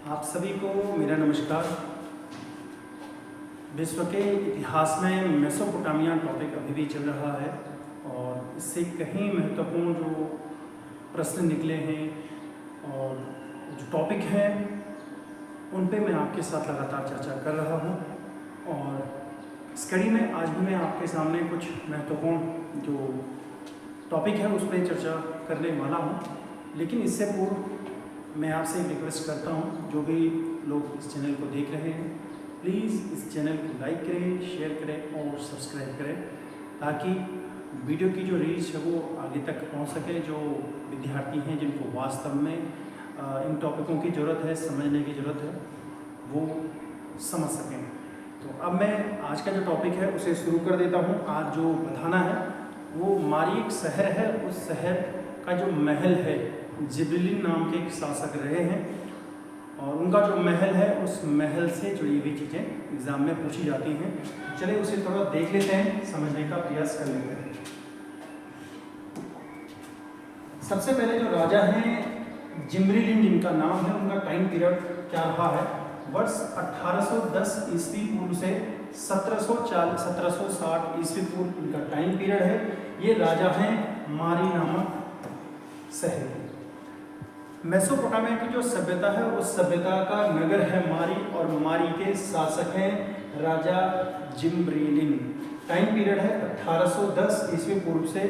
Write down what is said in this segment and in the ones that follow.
आप सभी को मेरा नमस्कार। विश्व के इतिहास में मेसोपोटामिया टॉपिक अभी भी चल रहा है और इससे कहीं महत्वपूर्ण जो प्रश्न निकले हैं और जो टॉपिक हैं उन पे मैं आपके साथ लगातार चर्चा कर रहा हूँ। और इस कड़ी में आज भी मैं आपके सामने कुछ महत्वपूर्ण जो टॉपिक है उस पर चर्चा करने वाला हूँ। लेकिन इससे पूर्व मैं आपसे रिक्वेस्ट करता हूँ, जो भी लोग इस चैनल को देख रहे हैं प्लीज़ इस चैनल को लाइक करें, शेयर करें और सब्सक्राइब करें, ताकि वीडियो की जो रीच है वो आगे तक पहुँच सके। जो विद्यार्थी हैं जिनको वास्तव में इन टॉपिकों की ज़रूरत है, समझने की ज़रूरत है, वो समझ सकें। तो अब मैं आज का जो टॉपिक है उसे शुरू कर देता हूँ। आज जो बताना है वो मारी एक शहर है, उस शहर का जो महल है, जिब्रीलिन नाम के एक शासक रहे हैं और उनका जो महल है उस महल से जुड़ी हुई चीज़ें एग्ज़ाम में पूछी जाती हैं। चलिए उसे थोड़ा देख लेते हैं, समझने का प्रयास कर लेते हैं। सबसे पहले जो राजा हैं जिब्रीलिन, जिनका नाम है, उनका टाइम पीरियड क्या रहा है? वर्ष 1810 ईस्वी पूर्व से 1760 ईस्वी पूर्व उनका टाइम पीरियड है। ये राजा हैं मारी नामक शहर। मेसोपोटामिया की जो सभ्यता है उस सभ्यता का नगर है मारी और मारी के शासक हैं राजा जिब्रीलिन। टाइम पीरियड है 1810 ईस्वी पूर्व से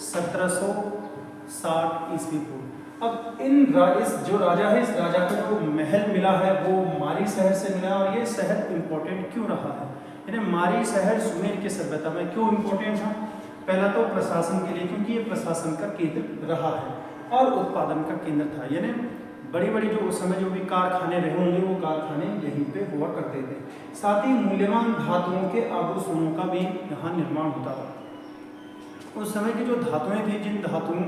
1760 ईस्वी पूर्व। अब इस जो राजा है, इस राजा को जो महल मिला है वो मारी शहर से मिला। और ये शहर इम्पोर्टेंट क्यों रहा है, यानी मारी शहर सुमेर की सभ्यता में क्यों इम्पोर्टेंट था? पहला तो प्रशासन के लिए, क्योंकि ये प्रशासन का केंद्र रहा है और उत्पादन का केंद्र था। यानी बड़ी बड़ी जो उस समय जो भी कारखाने रहे होंगे वो कारखाने यहीं पे हुआ करते थे। साथ ही मूल्यवान धातुओं के आभूषणों का भी यहाँ निर्माण होता था। उस समय की जो धातुएं थी, जिन धातुओं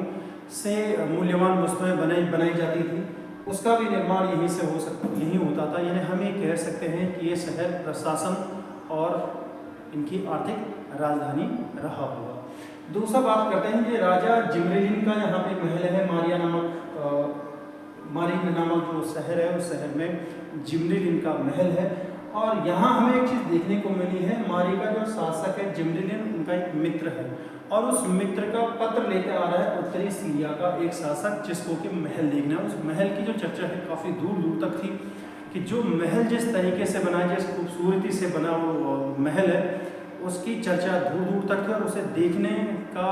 से मूल्यवान वस्तुएं बनाई जाती थी, उसका भी निर्माण यहीं होता था। यानी हम ये कह सकते हैं कि ये शहर प्रशासन और इनकी आर्थिक राजधानी रहा होगा। दूसरा बात करते हैं कि राजा जिब्रीलिन का यहाँ पे महल है, मारी नामक जो शहर है उस शहर में जिब्रीलिन का महल है। और यहाँ हमें एक चीज़ देखने को मिली है, मारी का जो शासक है जिब्रीलिन, उनका एक मित्र है और उस मित्र का पत्र लेकर आ रहा है उत्तरी सीरिया का एक शासक, जिसको कि महल देखना है। उस महल की जो चर्चा है काफ़ी दूर दूर तक थी कि जो महल जिस तरीके से बना, जिस खूबसूरती से बना वो महल है, उसकी चर्चा दूर दूर तक थी और उसे देखने का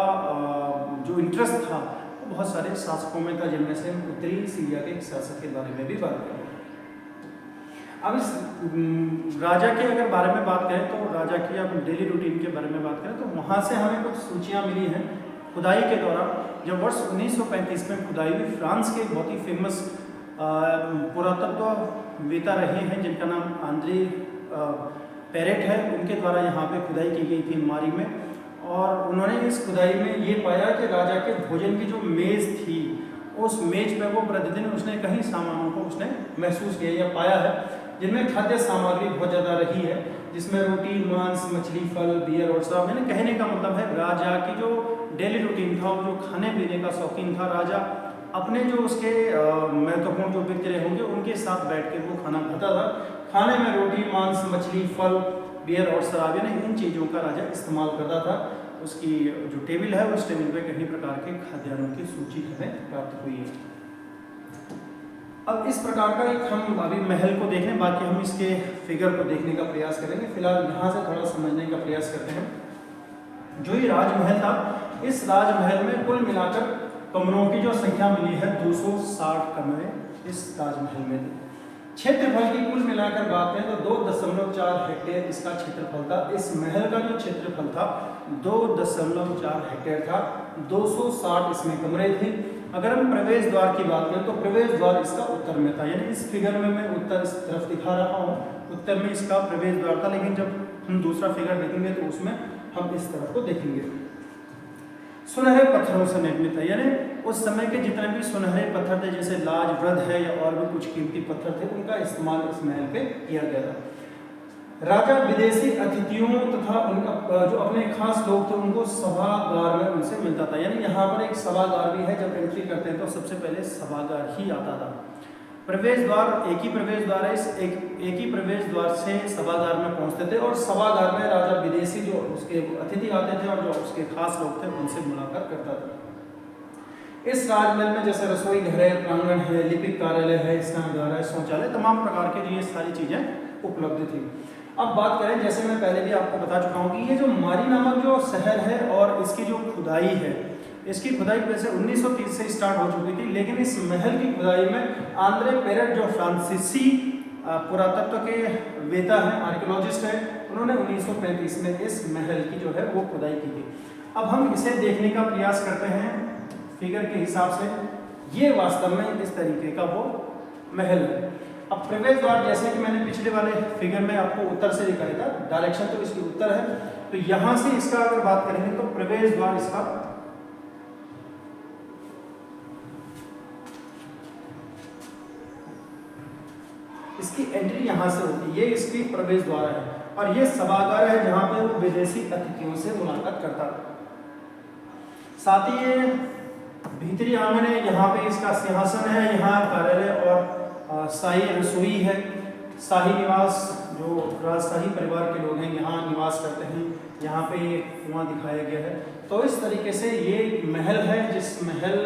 जो इंटरेस्ट था वो बहुत सारे शासकों में था, जिनमें से उत्तरी सीरिया के एक शासक के बारे में भी बात करें। अब इस राजा के अगर बारे में बात करें तो राजा की अब डेली रूटीन के बारे में बात करें तो वहाँ से हमें कुछ सूचियाँ मिली हैं खुदाई के दौरान। जब वर्ष 1935 में खुदाई हुई, फ्रांस के बहुत ही फेमस पुरातत्ववेत्ता रहे हैं जिनका नाम आंद्रे पेरेट है, उनके द्वारा यहाँ पे खुदाई की गई थी मारी में। और उन्होंने इस खुदाई में ये पाया कि राजा के भोजन की जो मेज़ थी, उस मेज पे वो प्रतिदिन उसने कई सामानों को उसने महसूस किया या पाया है, जिनमें खाद्य सामग्री बहुत ज़्यादा रही है, जिसमें रोटी, मांस, मछली, फल, बियर और शराब। मैंने कहने का मतलब है राजा की जो डेली रूटीन था, वो जो खाने पीने का शौकीन था, राजा अपने जो उसके महत्वपूर्ण जो व्यक्ति रहे होंगे उनके साथ बैठ के वो खाना खाता था। खाने में रोटी, मांस, मछली, फल, बियर और शराब, यानी इन चीज़ों का राजा इस्तेमाल करता था। उसकी जो टेबल है उस टेबल पे कई प्रकार के खाद्यान्नों की सूची हमें प्राप्त हुई है। अब इस प्रकार का एक हम अभी महल को देखें, बाकी हम इसके फिगर को देखने का प्रयास करेंगे। फिलहाल यहाँ से थोड़ा समझने का प्रयास करते हैं। जो ये राजमहल था, इस राजमहल में कुल मिलाकर कमरों की जो संख्या मिली है 260 कमरे इस राजमहल में थे। क्षेत्रफल की कुल मिलाकर बात करें तो 2.4 हेक्टेयर इसका क्षेत्रफल था। इस महल का जो क्षेत्रफल था 2.4 हेक्टेयर था। 260 इसमें कमरे थे। अगर हम प्रवेश द्वार की बात करें तो प्रवेश द्वार इसका उत्तर में था, यानी इस फिगर में मैं उत्तर इस तरफ दिखा रहा हूँ, उत्तर में इसका प्रवेश द्वार था। लेकिन जब हम दूसरा फिगर देखेंगे तो उसमें हम इस तरफ को देखेंगे। सुनहरे पत्थरों से निर्मित है, यानी उस समय के जितने भी सुनहरे पत्थर थे, जैसे लाज, वृद्ध है या और भी कुछ कीमती पत्थर थे, उनका इस्तेमाल इस महल पे किया गया था। राजा विदेशी अतिथियों तथा उनका जो अपने खास लोग थे उनको सभागार में उनसे मिलता था। यानी यहाँ पर एक सभागार भी है, जब एंट्री करते हैं तो सबसे पहले सभागार ही आता था। प्रवेश द्वार एक ही प्रवेश द्वार है, इस एक ही प्रवेश द्वार से सभागार में पहुंचते थे और सभागार में राजा विदेशी जो उसके अतिथि आते थे और जो उसके खास लोग थे उनसे मुलाकात करता था। इस राजमहल में जैसे रसोई घर है, प्रांगण है, लिपिक कार्यालय है, स्नानघर है, शौचालय, तमाम प्रकार के ये सारी चीजें उपलब्ध थी। अब बात करें, जैसे मैं पहले भी आपको बता चुका हूँ कि ये जो मारी नामक जो शहर है और इसकी जो खुदाई है, इसकी खुदाई वैसे 1930 से स्टार्ट हो चुकी थी, लेकिन इस महल की खुदाई में आंद्रे पेरेट जो फ्रांसीसी पुरातत्व के वेता हैं, आर्कियोलॉजिस्ट हैं, उन्होंने 1935 में इस महल की जो है वो खुदाई की थी। अब हम इसे देखने का प्रयास करते हैं फिगर के हिसाब से। ये वास्तव में इस तरीके का वो महल है। अब प्रवेश द्वार, जैसे कि मैंने पिछले वाले फिगर में आपको उत्तर से दिखाया था, डायरेक्शन तो इसकी उत्तर है, तो यहाँ से इसका अगर बात करेंगे तो प्रवेश द्वार इसका इसकी एंट्री यहाँ से होती है, ये इसकी प्रवेश द्वार है और ये सभागार है जहाँ पे वो विदेशी अतिथियों से मुलाकात करता था। साथ ही ये भीतरी आंगन है, यहाँ पे इसका सिंहासन है, यहाँ कार्यालय और शाही रसोई है, शाही निवास, जो राजशाही परिवार के लोग हैं यहाँ निवास करते हैं, यहाँ पे कुआं दिखाया गया है। तो इस तरीके से ये महल है, जिस महल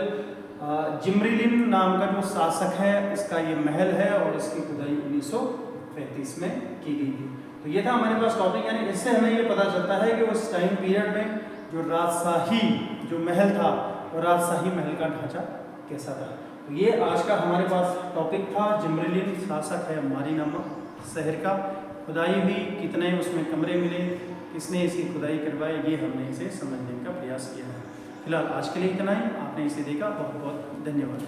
जिमरिलिन नाम का जो शासक है इसका ये महल है और इसकी खुदाई 1935 में की गई थी। तो ये था हमारे पास टॉपिक, यानी इससे हमें ये पता चलता है कि उस टाइम पीरियड में जो राजशाही जो महल था वो राजशाही महल का ढांचा कैसा था। तो ये आज का हमारे पास टॉपिक था, जिमरिलिन शासक है मारी नामक शहर का, खुदाई हुई, कितने उसमें कमरे मिले, किसने इसकी खुदाई करवाई, ये हमने इसे समझने का प्रयास किया है। फिलहाल आज के लिए इतना ही। आपने इसे देखा, बहुत बहुत धन्यवाद।